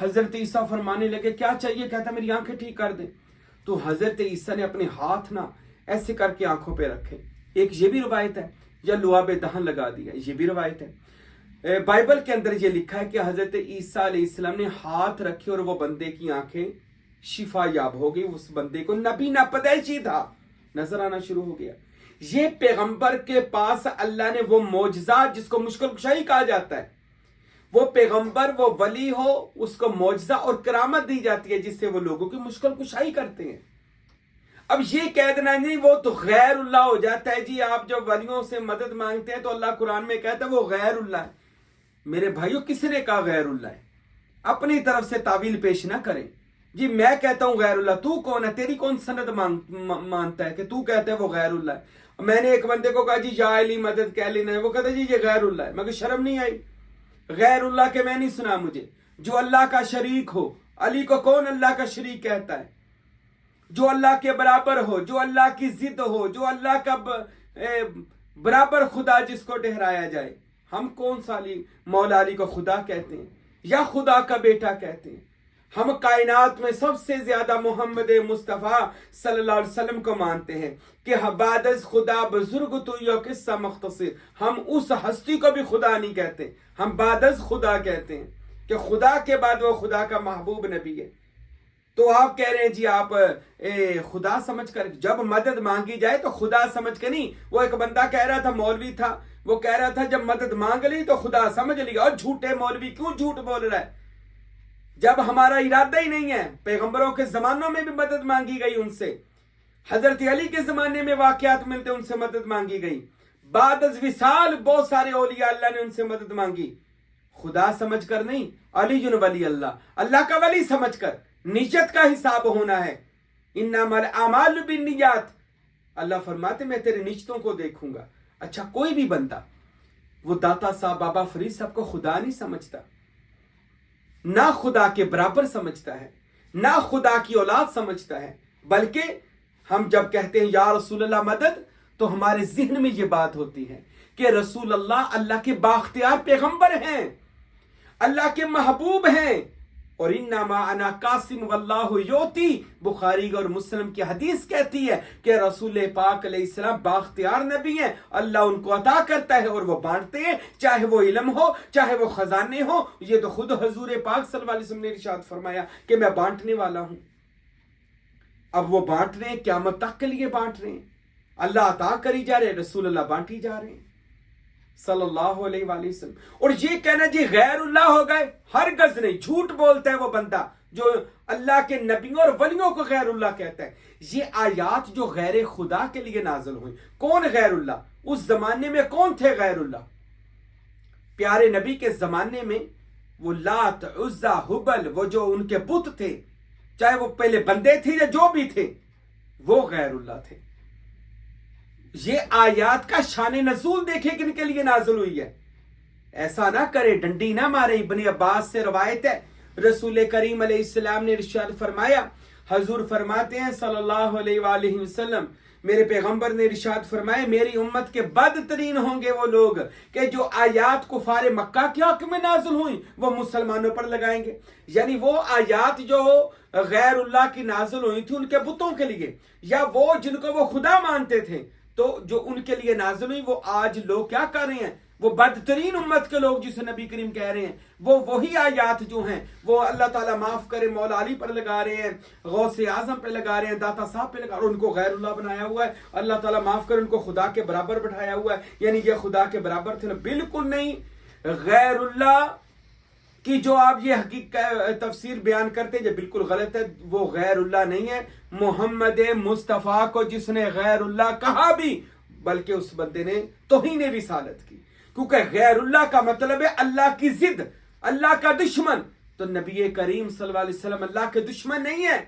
حضرت عیسیٰ فرمانے لگے کیا چاہیے؟ کہتا میری آنکھیں ٹھیک کر دیں. تو حضرت عیسیٰ نے اپنے ہاتھ نہ ایسے کر کے آنکھوں پہ رکھے. ایک یہ بھی روایت ہے. یا لعاب دہن لگا دیا، یہ بھی روایت ہے. بائبل کے اندر یہ لکھا ہے کہ حضرت عیسیٰ علیہ السلام نے ہاتھ رکھے اور وہ بندے کی آنکھیں شفا یاب ہو گئی. اس بندے کو نبی نہ پیدائشی تھا، نظر آنا شروع ہو گیا. یہ پیغمبر کے پاس اللہ نے وہ معجزات جس کو مشکل کشائی کہا جاتا ہے، وہ پیغمبر وہ ولی ہو اس کو معجزہ اور کرامت دی جاتی ہے جس سے وہ لوگوں کی مشکل کشائی کرتے ہیں. اب یہ کہہ دینا نہیں وہ تو غیر اللہ ہو جاتا ہے. جی آپ جب ولیوں سے مدد مانگتے ہیں تو اللہ قرآن میں کہتا ہے وہ غیر اللہ ہے. میرے بھائیوں کس نے کہا غیر اللہ ہے؟ اپنی طرف سے تعویل پیش نہ کریں. جی میں کہتا ہوں غیر اللہ، تو کون ہے؟ تیری کون سند مانتا ہے کہ تو کہتا ہے وہ غیر اللہ ہے؟ میں نے ایک بندے کو کہا جی یا علی مدد کہہ لینا ہے، وہ کہتا جی یہ غیر اللہ ہے. مگر شرم نہیں آئی؟ غیر اللہ کے میں نہیں سنا مجھے. جو اللہ کا شریک ہو، علی کو کون اللہ کا شریک کہتا ہے؟ جو اللہ کے برابر ہو، جو اللہ کی ضد ہو، جو اللہ کا برابر خدا جس کو ٹھہرایا جائے. ہم کون سا علی مولا علی کو خدا کہتے ہیں یا خدا کا بیٹا کہتے ہیں؟ ہم کائنات میں سب سے زیادہ محمد مصطفیٰ صلی اللہ علیہ وسلم کو مانتے ہیں کہ بعد از خدا بزرگ تو یا قصہ مختصر. ہم اس ہستی کو بھی خدا نہیں کہتے، ہم بعد از خدا کہتے ہیں کہ خدا کے بعد وہ خدا کا محبوب نبی ہے. تو آپ کہہ رہے ہیں جی آپ خدا سمجھ کر جب مدد مانگی جائے تو خدا سمجھ کے نہیں. وہ ایک بندہ کہہ رہا تھا، مولوی تھا، وہ کہہ رہا تھا جب مدد مانگ لی تو خدا سمجھ لیا. اور جھوٹے مولوی کیوں جھوٹ بول رہا ہے جب ہمارا ارادہ ہی نہیں ہے؟ پیغمبروں کے زمانوں میں بھی مدد مانگی گئی ان سے. حضرت علی کے زمانے میں واقعات ملتے ان سے مدد مانگی گئی. بعد از وصال بہت سارے اولیاء اللہ نے ان سے مدد مانگی. خدا سمجھ کر نہیں، علی ولی اللہ، اللہ کا ولی سمجھ کر. نیت کا حساب ہونا ہے. انما الاعمال بالنیات. اللہ فرماتے میں تیرے نیتوں کو دیکھوں گا. اچھا کوئی بھی بندہ وہ داتا صاحب بابا فرید صاحب کو خدا نہیں سمجھتا، نہ خدا کے برابر سمجھتا ہے، نہ خدا کی اولاد سمجھتا ہے. بلکہ ہم جب کہتے ہیں یا رسول اللہ مدد تو ہمارے ذہن میں یہ بات ہوتی ہے کہ رسول اللہ اللہ کے بااختیار پیغمبر ہیں، اللہ کے محبوب ہیں. اور انما انا قاسم واللہ یوتی، بخاری اور مسلم کی حدیث کہتی ہے کہ رسول پاک علیہ السلام بااختیار نبی ہیں. اللہ ان کو عطا کرتا ہے اور وہ بانٹتے ہیں، چاہے وہ علم ہو چاہے وہ خزانے ہو. یہ تو خود حضور پاک صلی اللہ علیہ وسلم نے ارشاد فرمایا کہ میں بانٹنے والا ہوں. اب وہ بانٹ رہے ہیں، قیامت تک کے لیے بانٹ رہے ہیں. اللہ عطا کری جا رہے، رسول اللہ بانٹی جا رہے ہیں صلی اللہ علیہ وآلہ وسلم. اور یہ کہنا جی غیر اللہ ہو گئے، ہرگز نہیں. جھوٹ بولتا ہے وہ بندہ جو اللہ کے نبیوں اور ولیوں کو غیر اللہ کہتا ہے. یہ آیات جو غیر خدا کے لیے نازل ہوئی، کون غیر اللہ؟ اس زمانے میں کون تھے غیر اللہ؟ پیارے نبی کے زمانے میں وہ لات عزا حبل، وہ جو ان کے بت تھے، چاہے وہ پہلے بندے تھے یا جو بھی تھے، وہ غیر اللہ تھے. یہ آیات کا شان نزول دیکھے کن کے لیے نازل ہوئی ہے. ایسا نہ کرے، ڈنڈی نہ مارے. ابن عباس سے روایت ہے رسول کریم علیہ السلام نے ارشاد فرمایا، حضور فرماتے ہیں صلی اللہ علیہ وآلہ وسلم، میرے پیغمبر نے ارشاد فرمایا میری امت کے بدترین ہوں گے وہ لوگ کہ جو آیات کفار مکہ کے حق میں نازل ہوئیں وہ مسلمانوں پر لگائیں گے. یعنی وہ آیات جو غیر اللہ کی نازل ہوئی تھی ان کے بتوں کے لیے، یا وہ جن کو وہ خدا مانتے تھے، تو جو ان کے لیے نازل ہوئی وہ آج لوگ کیا کر رہے ہیں؟ وہ بدترین امت کے لوگ جسے نبی کریم کہہ رہے ہیں، وہ وہی آیات جو ہیں وہ اللہ تعالیٰ معاف کرے مولا علی پر لگا رہے ہیں، غوث اعظم پہ لگا رہے ہیں، داتا صاحب پہ لگا رہے ہیں. ان کو غیر اللہ بنایا ہوا ہے. اللہ تعالیٰ معاف کرے ان کو خدا کے برابر بٹھایا ہوا ہے. یعنی یہ خدا کے برابر تھے؟ بالکل نہیں. غیر اللہ کی جو آپ یہ حقیقت تفسیر بیان کرتے ہیں یہ بالکل غلط ہے. وہ غیر اللہ نہیں ہے. محمد مصطفیٰ کو جس نے غیر اللہ کہا بھی، بلکہ اس بندے نے توہین رسالت کی، کیونکہ غیر اللہ کا مطلب ہے اللہ کی ضد، اللہ کا دشمن. تو نبی کریم صلی اللہ علیہ وسلم اللہ کے دشمن نہیں ہے.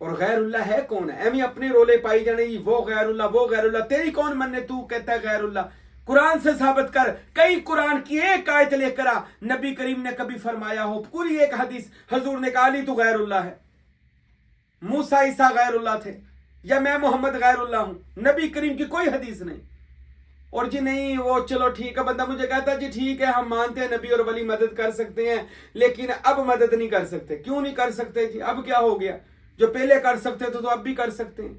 اور غیر اللہ ہے کون ہے؟ ایمی اپنے رولے پائی جانے وہ غیر اللہ وہ غیر اللہ. تیری کون مننے؟ تو کہتا ہے غیر اللہ. قرآن سے ثابت کر. کئی قرآن کی ایک آیت لے کر آ نبی کریم نے کبھی فرمایا ہو، پوری ایک حدیث حضور نے کہا علی تو غیر اللہ ہے، موسیٰ عیسیٰ غیر اللہ تھے، یا میں محمد غیر اللہ ہوں. نبی کریم کی کوئی حدیث نہیں. اور جی نہیں وہ چلو ٹھیک ہے، بندہ مجھے کہتا ہے جی ٹھیک ہے ہم مانتے ہیں نبی اور ولی مدد کر سکتے ہیں لیکن اب مدد نہیں کر سکتے. کیوں نہیں کر سکتے جی؟ اب کیا ہو گیا؟ جو پہلے کر سکتے تھے تو اب بھی کر سکتے ہیں.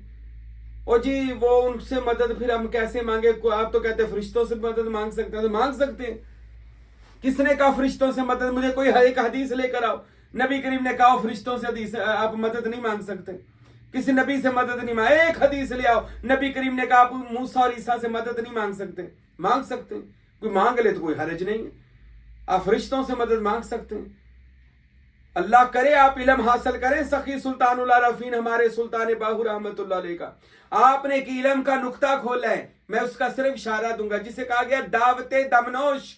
اور جی وہ ان سے مدد پھر ہم کیسے مانگے؟ آپ تو کہتے ہیں فرشتوں سے مدد مانگ سکتے ہیں، تو مانگ سکتے ہیں. کس نے کہا فرشتوں سے مدد؟ مجھے کوئی ایک حدیث لے کر آؤ. نبی کریم نے کہا فرشتوں سے حدیث آپ مدد نہیں مانگ سکتے. کسی نبی سے مدد نہیں مانگ. ایک حدیث لے آؤ نبی کریم نے کہا آپ موسیٰ اور عیسیٰ سے مدد نہیں مانگ سکتے. مانگ سکتے ہیں، کوئی مانگ لے تو کوئی حرج نہیں ہے. آپ فرشتوں سے مدد مانگ سکتے ہیں. اللہ کرے آپ علم حاصل کریں. سخی سلطان اللہ رفین ہمارے سلطان باہو رحمت اللہ علیہ کا آپ نے کہ علم کا نقطہ کھولا ہے، میں اس کا صرف اشارہ دوں گا، جسے کہا گیا دعوت دمنوش.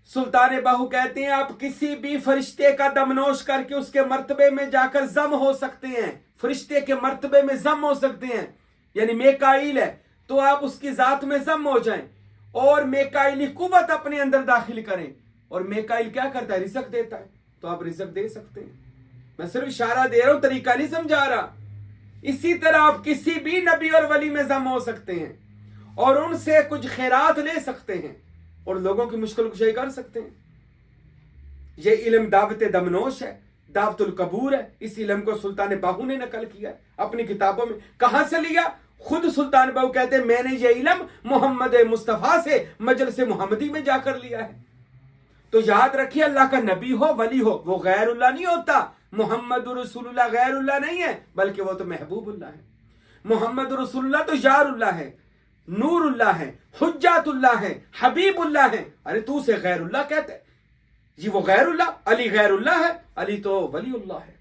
سلطان باہو کہتے ہیں آپ کسی بھی فرشتے کا دمنوش کر کے اس کے مرتبے میں جا کر ضم ہو سکتے ہیں. فرشتے کے مرتبے میں ضم ہو سکتے ہیں. یعنی میکائیل ہے تو آپ اس کی ذات میں ضم ہو جائیں اور میکائیلی قوت اپنے اندر داخل کریں. اور میکائیل کیا کرتا ہے؟ رزق دیتا ہے، تو آپ رزق دے سکتے ہیں. میں صرف اشارہ دے رہا ہوں، طریقہ نہیں سمجھا رہا. اسی طرح آپ کسی بھی نبی اور ولی میں ضم ہو سکتے ہیں اور ان سے کچھ خیرات لے سکتے ہیں اور لوگوں کی مشکل کشائی کر سکتے ہیں. یہ علم دعوت دمنوش ہے، دعوت القبور ہے. اس علم کو سلطان باہو نے نقل کیا ہے اپنی کتابوں میں. کہاں سے لیا؟ خود سلطان باہو کہتے ہیں میں نے یہ علم محمد مصطفیٰ سے مجلس محمدی میں جا کر لیا ہے. تو یاد رکھیے اللہ کا نبی ہو ولی ہو وہ غیر اللہ نہیں ہوتا. محمد رسول اللہ غیر اللہ نہیں ہے بلکہ وہ تو محبوب اللہ ہے. محمد رسول اللہ تو یار اللہ ہے، نور اللہ ہے، حجت اللہ ہے، حبیب اللہ ہے. ارے تو اسے غیر اللہ کہتے جی؟ وہ غیر اللہ. علی غیر اللہ ہے؟ علی تو ولی اللہ ہے،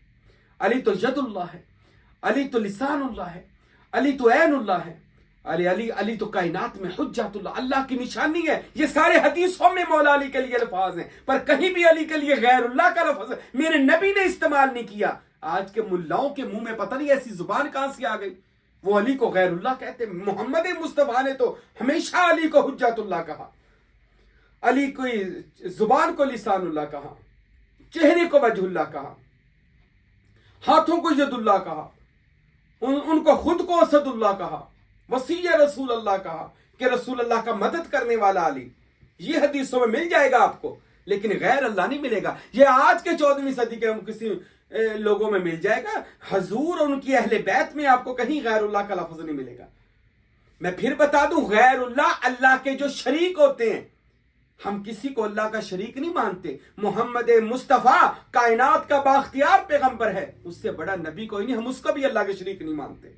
علی تو ید اللہ ہے، علی تو لسان اللہ ہے، علی تو عین اللہ ہے. علی تو کائنات میں حجت اللہ، اللہ کی نشانی ہے. یہ سارے حدیثوں میں مولا علی کے لیے الفاظ ہیں، پر کہیں بھی علی کے لیے غیر اللہ کا لفظ میرے نبی نے استعمال نہیں کیا. آج کے ملاؤں کے منہ میں پتہ نہیں ایسی زبان کہاں سے آ گئی. وہ علی کو غیر اللہ کہتے. محمد مصطفیٰ نے تو ہمیشہ علی کو حجت اللہ کہا، علی کو زبان کو لسان اللہ کہا، چہرے کو وجہ اللہ کہا، ہاتھوں کو ید اللہ کہا، ان کو خود کو اسد اللہ کہا، وسیع رسول اللہ کہا کہ رسول اللہ کا مدد کرنے والا علی. یہ حدیثوں میں مل جائے گا آپ کو، لیکن غیر اللہ نہیں ملے گا. یہ آج کے 14ویں صدی کے کسی لوگوں میں مل جائے گا. حضور اور ان کی اہل بیت میں آپ کو کہیں غیر اللہ کا لفظ نہیں ملے گا. میں پھر بتا دوں، غیر اللہ کے جو شریک ہوتے ہیں. ہم کسی کو اللہ کا شریک نہیں مانتے. محمد مصطفیٰ کائنات کا بااختیار پیغمبر ہے، اس سے بڑا نبی کوئی نہیں. ہم اس کو بھی اللہ کے شریک نہیں مانتے.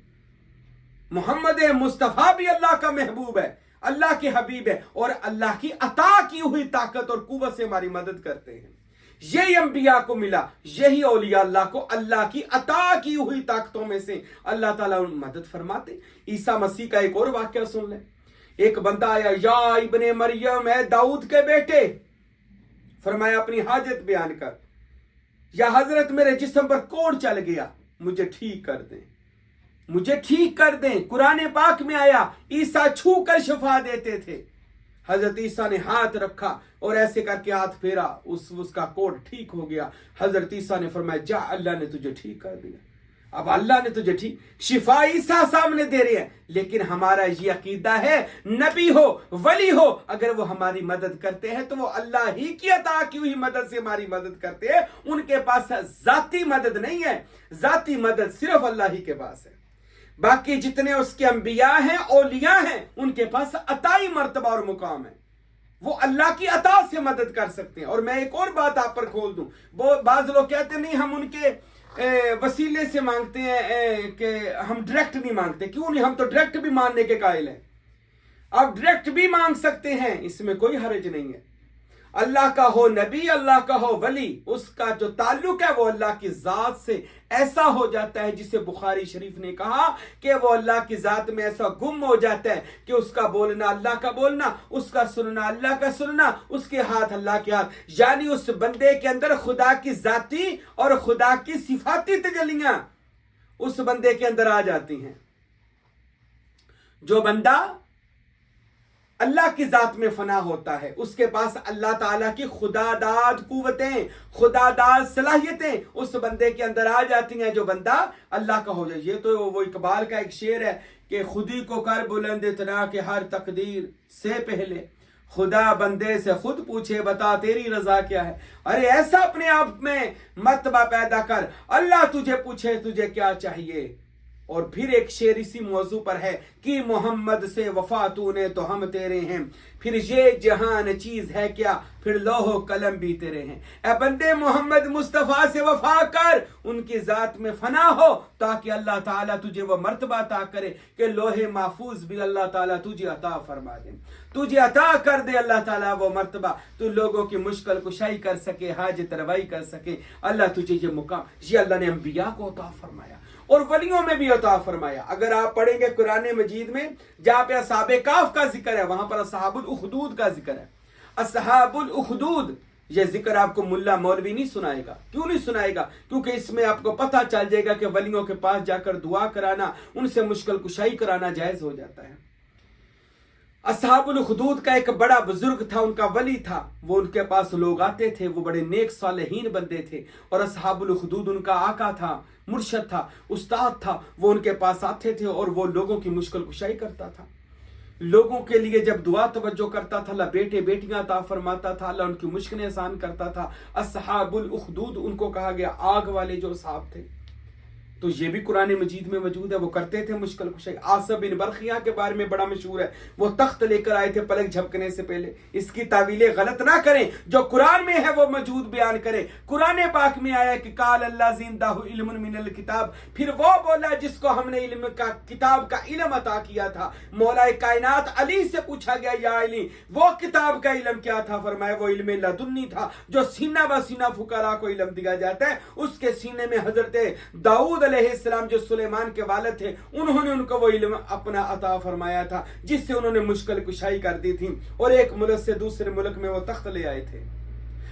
محمد مصطفیٰ بھی اللہ کا محبوب ہے، اللہ کے حبیب ہے، اور اللہ کی عطا کی ہوئی طاقت اور قوت سے ہماری مدد کرتے ہیں. یہی انبیاء کو ملا، یہی اولیاء اللہ کو اللہ کی عطا کی ہوئی طاقتوں میں سے اللہ تعالیٰ مدد فرماتے. عیسیٰ مسیح کا ایک اور واقعہ سن لیں. ایک بندہ آیا، یا ابن مریم اے داؤد کے بیٹے، فرمایا اپنی حاجت بیان کر. یا حضرت میرے جسم پر کوڑ چل گیا، مجھے ٹھیک کر دیں، مجھے ٹھیک کر دیں. قرآن پاک میں آیا عیسیٰ چھو کر شفا دیتے تھے. حضرت عیسیٰ نے ہاتھ رکھا اور ایسے کر کے ہاتھ پھیرا، اس کا کوڑ ٹھیک ہو گیا. حضرت عیسیٰ نے فرمایا جا، اللہ نے تجھے ٹھیک کر دیا. اب اللہ نے تجھے ٹھیک، شفا عیسیٰ سامنے دے رہے ہیں. لیکن ہمارا یہ عقیدہ ہے نبی ہو ولی ہو اگر وہ ہماری مدد کرتے ہیں تو وہ اللہ ہی کی عطا کی ہوئی مدد سے ہماری مدد کرتے ہیں. ان کے پاس ذاتی مدد نہیں ہے، ذاتی مدد صرف اللہ ہی کے پاس ہے. باقی جتنے اس کے انبیاء ہیں اولیاء ہیں ان کے پاس عطائی مرتبہ اور مقام ہے، وہ اللہ کی عطا سے مدد کر سکتے ہیں. اور میں ایک اور بات آپ پر کھول دوں، بعض لوگ کہتے نہیں ہم ان کے وسیلے سے مانگتے ہیں کہ ہم ڈائریکٹ نہیں مانگتے. کیوں نہیں؟ ہم تو ڈائریکٹ بھی ماننے کے قائل ہیں. آپ ڈائریکٹ بھی مانگ سکتے ہیں، اس میں کوئی حرج نہیں ہے. اللہ کا ہو نبی، اللہ کا ہو ولی، اس کا جو تعلق ہے وہ اللہ کی ذات سے ایسا ہو جاتا ہے جسے بخاری شریف نے کہا کہ وہ اللہ کی ذات میں ایسا گم ہو جاتا ہے کہ اس کا بولنا اللہ کا بولنا، اس کا سننا اللہ کا سننا، اس کے ہاتھ اللہ کے ہاتھ. یعنی اس بندے کے اندر خدا کی ذاتی اور خدا کی صفاتی تجلیاں اس بندے کے اندر آ جاتی ہیں. جو بندہ اللہ کی ذات میں فنا ہوتا ہے اس کے پاس اللہ تعالیٰ کی خدا داد قوتیں، خدا داد صلاحیتیں اس بندے کے اندر آ جاتی ہیں. جو بندہ اللہ کا ہو جائے. یہ تو وہ اقبال کا ایک شعر ہے کہ خودی کو کر بلند اتنا کہ ہر تقدیر سے پہلے خدا بندے سے خود پوچھے بتا تیری رضا کیا ہے. ارے ایسا اپنے آپ میں مرتبہ پیدا کر, اللہ تجھے پوچھے تجھے کیا چاہیے. اور پھر ایک شعر اسی موضوع پر ہے کہ محمد سے وفا تو نے تو ہم تیرے ہیں, پھر یہ جہان چیز ہے کیا, پھر لوح و قلم بھی تیرے ہیں. اے بندے محمد مصطفیٰ سے وفا کر, ان کی ذات میں فنا ہو, تاکہ اللہ تعالیٰ تجھے وہ مرتبہ عطا کرے کہ لوح محفوظ بھی اللہ تعالیٰ تجھے عطا فرما دے, تجھے عطا کر دے اللہ تعالیٰ وہ مرتبہ, تو لوگوں کی مشکل کشائی کر سکے, حاجت روائی کر سکے. اللہ تجھے یہ مقام, یہ اللہ نے انبیاء کو عطا فرمایا اور ولیوں میں بھی عطا فرمایا. اگر آپ پڑھیں گے قرآن مجید میں جہاں پہ اصحاب کہف کا ذکر ہے, وہاں پر اصحاب الاخدود کا ذکر ہے. اصحاب الاخدود یہ ذکر آپ کو ملا مولوی نہیں سنائے گا. کیوں نہیں سنائے گا؟ کیونکہ اس میں آپ کو پتہ چل جائے گا کہ ولیوں کے پاس جا کر دعا کرانا, ان سے مشکل کشائی کرانا جائز ہو جاتا ہے. اصحاب الاخدود کا ایک بڑا بزرگ تھا, ان کا ولی تھا, وہ ان کے پاس لوگ آتے تھے, وہ بڑے نیک صالحین بندے تھے. اور اصحاب الاخدود ان کا آقا تھا, مرشد تھا, استاد تھا. وہ ان کے پاس آتے تھے اور وہ لوگوں کی مشکل کشائی کرتا تھا. لوگوں کے لیے جب دعا توجہ کرتا تھا, اللہ بیٹے بیٹیاں عطا فرماتا تھا, اللہ ان کی مشکلیں آسان کرتا تھا. اصحاب الاخدود ان کو کہا گیا آگ والے جو اصحاب تھے. تو یہ بھی قرآن مجید میں موجود ہے, وہ کرتے تھے مشکل کشائی. عاصم بن برقیہ کے بارے میں بڑا مشہور ہے, وہ تخت لے کر آئے تھے پلک جھپکنے سے پہلے. اس کی تعویلیں غلط نہ کریں, جو قرآن میں ہے وہ موجود بیان کریں. قرآن پاک میں آیا کہ قال اللہ زندہ علم من الکتاب, پھر وہ بولا جس کو ہم نے علم کا کتاب کا علم عطا کیا تھا. مولا کائنات علی سے پوچھا گیا یا علی وہ کتاب کا علم کیا تھا؟ فرمایا وہ علم لدنی تھا, جو سینہ بہ سینہ فقراء کو علم دیا جاتا ہے. اس کے سینے میں حضرت داؤد علیہ السلام جو سلیمان کے والد تھے, انہوں نے ان کو وہ علم اپنا عطا فرمایا تھا, جس سے انہوں نے مشکل کشائی کر دی تھی اور ایک ملک سے دوسرے ملک میں وہ تخت لے آئے تھے.